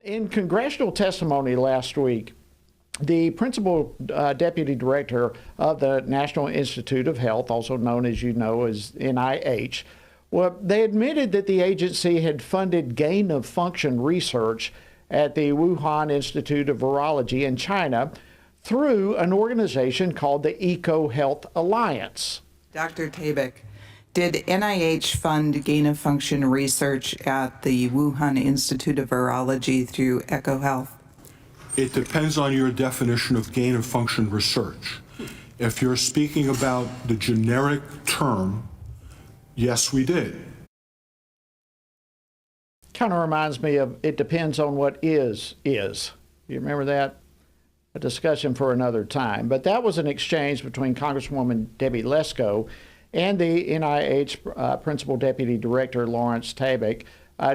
In congressional testimony last week, the principal deputy director of the National Institute of Health, also known as as NIH, well, they admitted that the agency had funded gain-of-function research at the Wuhan Institute of Virology in China through an organization called the EcoHealth Alliance. Dr. Tabak, did NIH fund gain-of-function research at the Wuhan Institute of Virology through EcoHealth? It depends on your definition of gain-of-function research. If you're speaking about the generic term, yes, we did. Kind of reminds me of it depends on what is. You remember that? A discussion for another time. But that was an exchange between Congresswoman Debbie Lesko and the NIH Principal Deputy Director Lawrence Tabak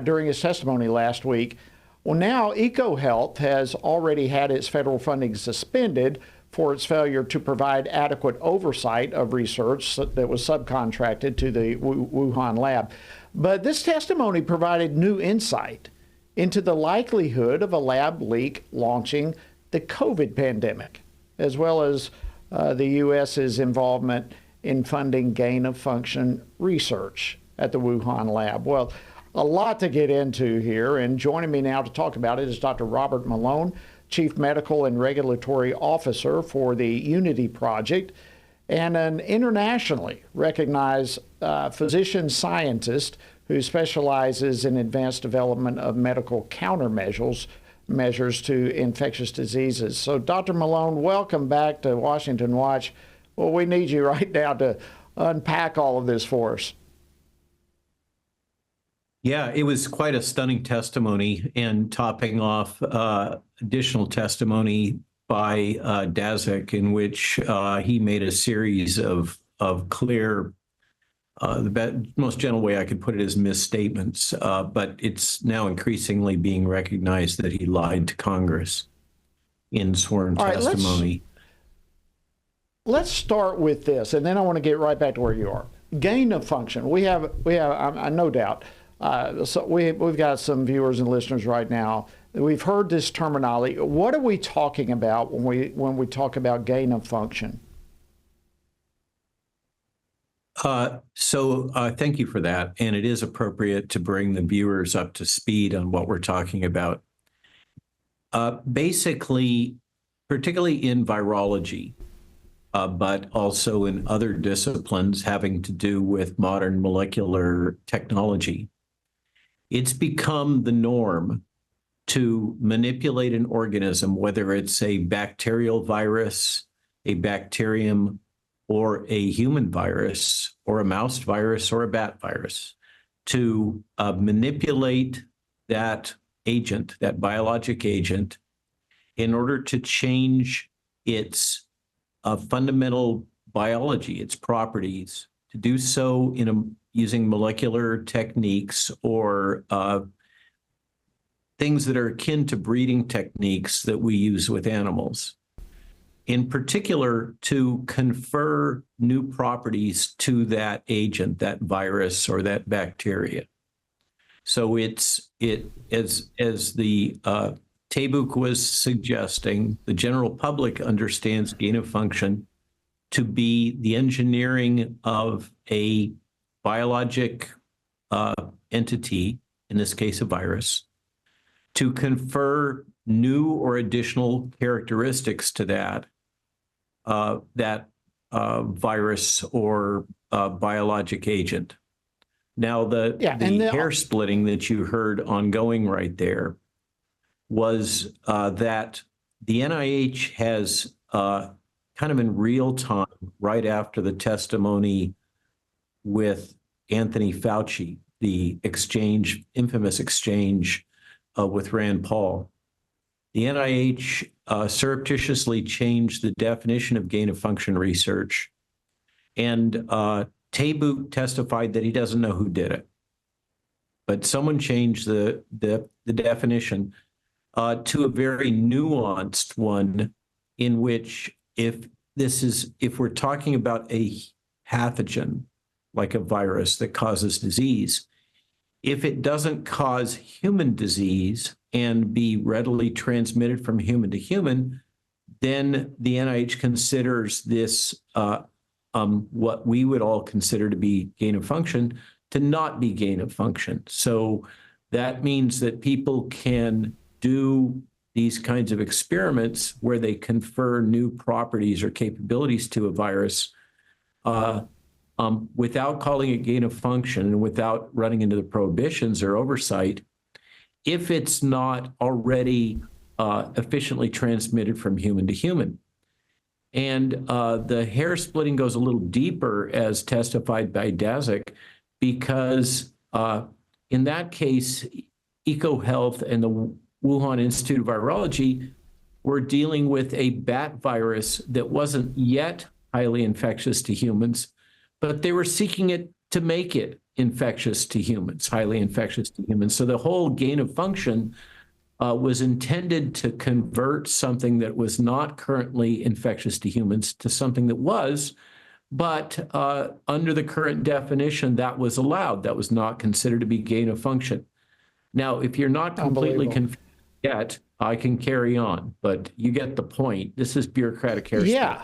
during his testimony last week. Well, now EcoHealth has already had its federal funding suspended for its failure to provide adequate oversight of research that was subcontracted to the Wuhan lab. But this testimony provided new insight into the likelihood of a lab leak launching the COVID pandemic, as well as the U.S.'s involvement in funding gain-of-function research at the Wuhan lab. Well, a lot to get into here, and joining me now to talk about it is Dr. Robert Malone, Chief Medical and Regulatory Officer for the Unity Project, and an internationally recognized physician scientist who specializes in advanced development of medical countermeasures to infectious diseases. So, Dr. Malone, welcome back to Washington Watch. Well, we need you right now to unpack all of this for us. Yeah, it was quite a stunning testimony, and topping off additional testimony by Daszak, in which he made a series of clear, the most gentle way I could put it is misstatements, but it's now increasingly being recognized that he lied to Congress in sworn testimony. Let's start with this, and then I want to get right back to where you are. Gain of function. We have, no doubt. So we've got some viewers and listeners right now. We've heard this terminology. What are we talking about when we talk about gain of function? Thank you for that. And it is appropriate to bring the viewers up to speed on what we're talking about. Basically, particularly in virology, but also in other disciplines having to do with modern molecular technology, it's become the norm to manipulate an organism, whether it's a bacterial virus, a bacterium, or a human virus, or a mouse virus, or a bat virus, to manipulate that agent, that biologic agent, in order to change its fundamental biology, its properties, to do so using molecular techniques or things that are akin to breeding techniques that we use with animals. In particular, to confer new properties to that agent, that virus or that bacteria. So as the Tabuk was suggesting, the general public understands gain of function to be the engineering of a biologic entity, in this case a virus, to confer new or additional characteristics to that virus or biologic agent. Now, the hair splitting that you heard ongoing right there was that the NIH has kind of in real time, right after the testimony with Anthony Fauci, the infamous exchange with Rand Paul, the NIH surreptitiously changed the definition of gain-of-function research, and Tabuk testified that he doesn't know who did it, but someone changed the definition to a very nuanced one, in which if we're talking about a pathogen like a virus that causes disease, if it doesn't cause human disease and be readily transmitted from human to human, then the NIH considers this what we would all consider to be gain of function to not be gain of function. So that means that people can do these kinds of experiments where they confer new properties or capabilities to a virus without calling it gain of function and without running into the prohibitions or oversight, if it's not already efficiently transmitted from human to human. And the hair splitting goes a little deeper, as testified by Daszak, because in that case, EcoHealth and the Wuhan Institute of Virology were dealing with a bat virus that wasn't yet highly infectious to humans, but they were seeking it to make it infectious to humans, highly infectious to humans. So the whole gain of function was intended to convert something that was not currently infectious to humans to something that was, but under the current definition, that was allowed. That was not considered to be gain of function. Now, if you're not completely confused yet, I can carry on, but you get the point. This is bureaucratic hair splitting.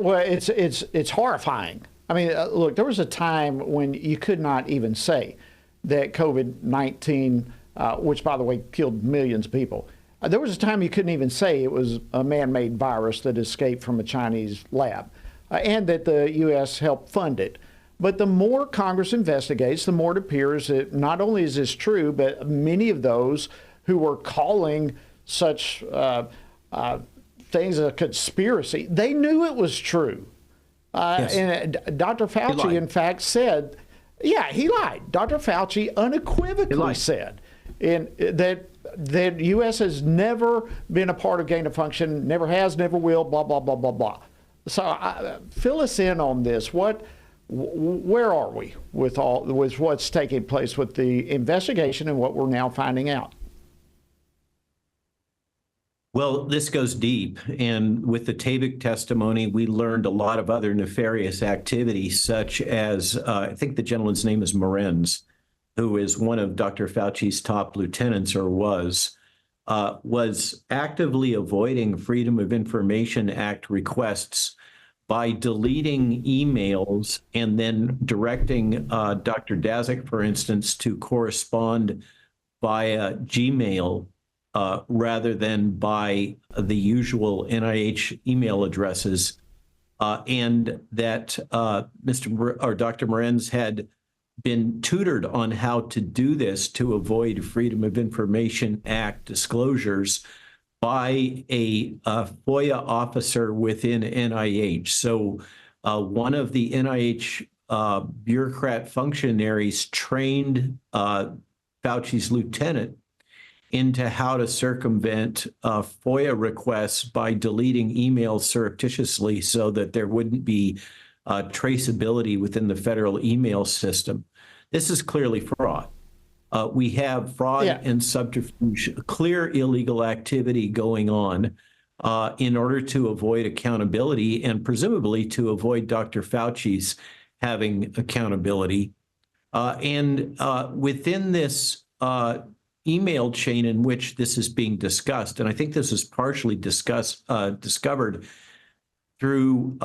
Well, it's horrifying. I mean, look, there was a time when you could not even say that COVID-19, which, by the way, killed millions of people, there was a time you couldn't even say it was a man-made virus that escaped from a Chinese lab, and that the U.S. helped fund it. But the more Congress investigates, the more it appears that not only is this true, but many of those who were calling such things a conspiracy, they knew it was true. Yes. And Dr. Fauci, in fact, said, he lied. Dr. Fauci unequivocally said that the U.S. has never been a part of gain of function, never has, never will, blah, blah, blah, blah, blah. So fill us in on this. Where are we with what's taking place with the investigation and what we're now finding out? Well, this goes deep, and with the Tabak testimony, we learned a lot of other nefarious activities, such as, I think the gentleman's name is Morenz, who is one of Dr. Fauci's top lieutenants, or was actively avoiding Freedom of Information Act requests by deleting emails and then directing Dr. Daszak, for instance, to correspond via Gmail rather than by the usual NIH email addresses, and that Dr. Morenz had been tutored on how to do this to avoid Freedom of Information Act disclosures by a FOIA officer within NIH. So one of the NIH bureaucrat functionaries trained Fauci's lieutenant into how to circumvent FOIA requests by deleting emails surreptitiously so that there wouldn't be traceability within the federal email system. This is clearly fraud. We have fraud and subterfuge, clear illegal activity going on in order to avoid accountability and presumably to avoid Dr. Fauci's having accountability. And within this email chain in which this is being discussed, and I think this is partially discovered through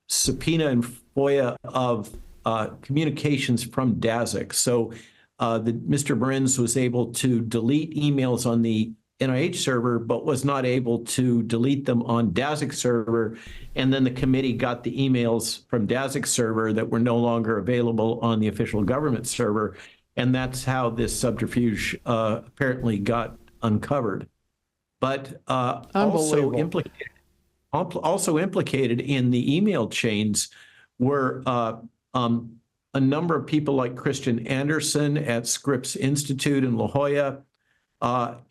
subpoena and FOIA of communications from Daszak. So Mr. Morenz was able to delete emails on the NIH server, but was not able to delete them on Daszak's server. And then the committee got the emails from Daszak's server that were no longer available on the official government server. And that's how this subterfuge apparently got uncovered. But also implicated in the email chains were a number of people like Christian Anderson at Scripps Institute in La Jolla,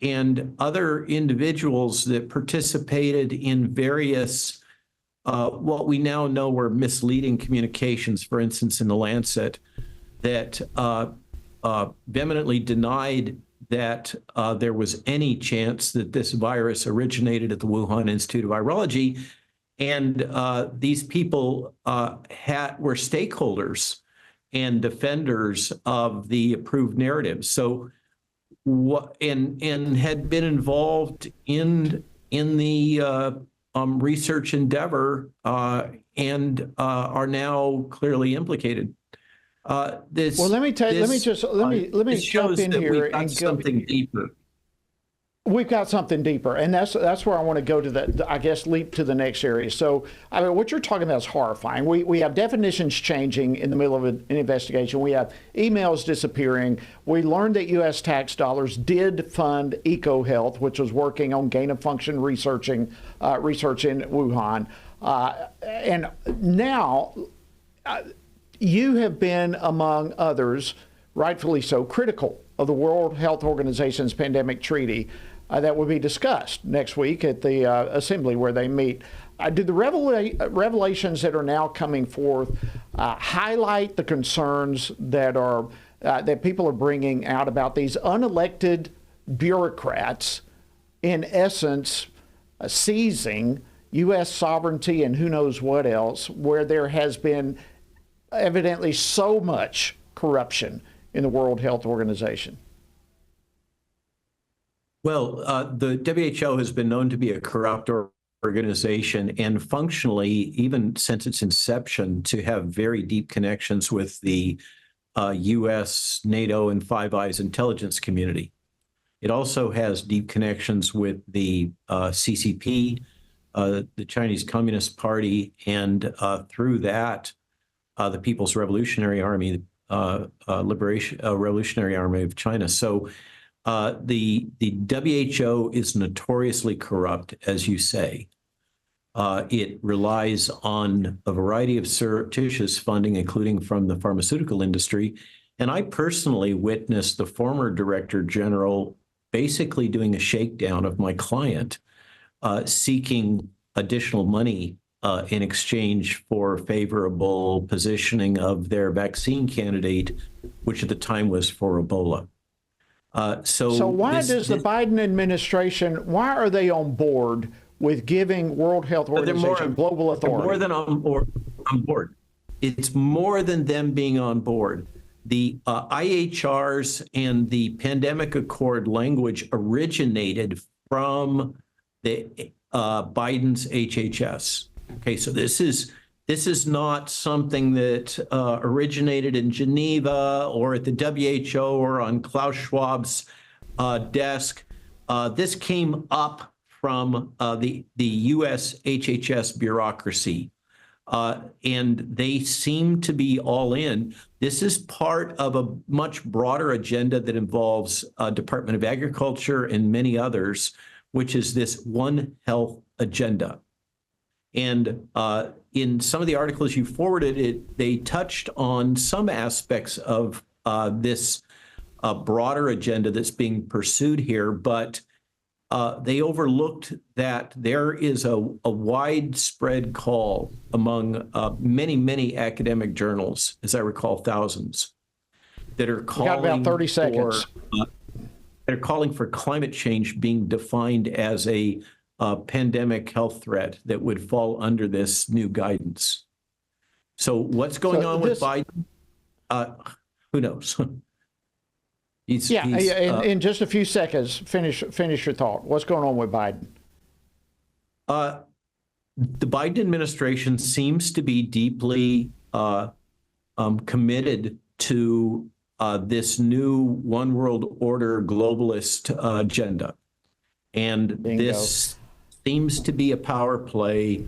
and other individuals that participated in various, what we now know were misleading communications, for instance, in The Lancet, that vehemently denied that there was any chance that this virus originated at the Wuhan Institute of Virology. And these people were stakeholders and defenders of the approved narrative. So what and had been involved in the research endeavor and are now clearly implicated. Well, let me jump in here and something deeper. We've got something deeper, and that's where I want to go to the, I guess, leap to the next area. So, I mean, what you're talking about is horrifying. We have definitions changing in the middle of an investigation. We have emails disappearing. We learned that U.S. tax dollars did fund EcoHealth, which was working on gain-of-function research in Wuhan. And now, you have been, among others, rightfully so, critical of the World Health Organization's pandemic treaty that will be discussed next week at the assembly where they meet. Do the revelations that are now coming forth highlight the concerns that are that people are bringing out about these unelected bureaucrats, in essence, seizing U.S. sovereignty and who knows what else, where there has been evidently so much corruption in the World Health Organization? Well, the WHO has been known to be a corrupt organization, and functionally, even since its inception, to have very deep connections with the U.S., NATO, and Five Eyes intelligence community. It also has deep connections with the CCP, the Chinese Communist Party, and through that, the People's Revolutionary Army, Revolutionary Army of China. So the WHO is notoriously corrupt, as you say. It relies on a variety of surreptitious funding, including from the pharmaceutical industry. And I personally witnessed the former Director General basically doing a shakedown of my client, seeking additional money in exchange for favorable positioning of their vaccine candidate, which at the time was for Ebola. So why does the Biden administration, why are they on board with giving World Health Organization global authority? More than on board. It's more than them being on board. The IHRs and the pandemic accord language originated from the Biden's HHS. Okay, so this is not something that originated in Geneva or at the WHO or on Klaus Schwab's desk. This came up from the U.S. HHS bureaucracy, and they seem to be all in. This is part of a much broader agenda that involves Department of Agriculture and many others, which is this One Health agenda. And in some of the articles you forwarded, they touched on some aspects of this broader agenda that's being pursued here, but they overlooked that there is a widespread call among many, many academic journals, as I recall, thousands, that are calling got about 30 seconds. They're calling for climate change being defined as a pandemic health threat that would fall under this new guidance. So what's going on with Biden? Who knows? In just a few seconds, finish your thought. What's going on with Biden? The Biden administration seems to be deeply committed to this new one world order globalist agenda. And this seems to be a power play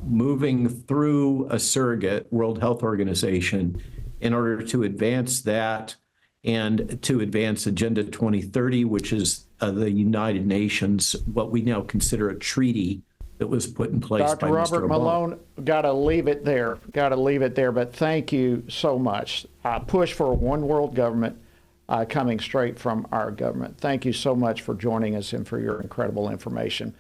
moving through a surrogate, World Health Organization, in order to advance that and to advance Agenda 2030, which is the United Nations, what we now consider a treaty that was put in place by Mr. Obama. Robert Malone, got to leave it there. But thank you so much. Push for a one world government coming straight from our government. Thank you so much for joining us and for your incredible information.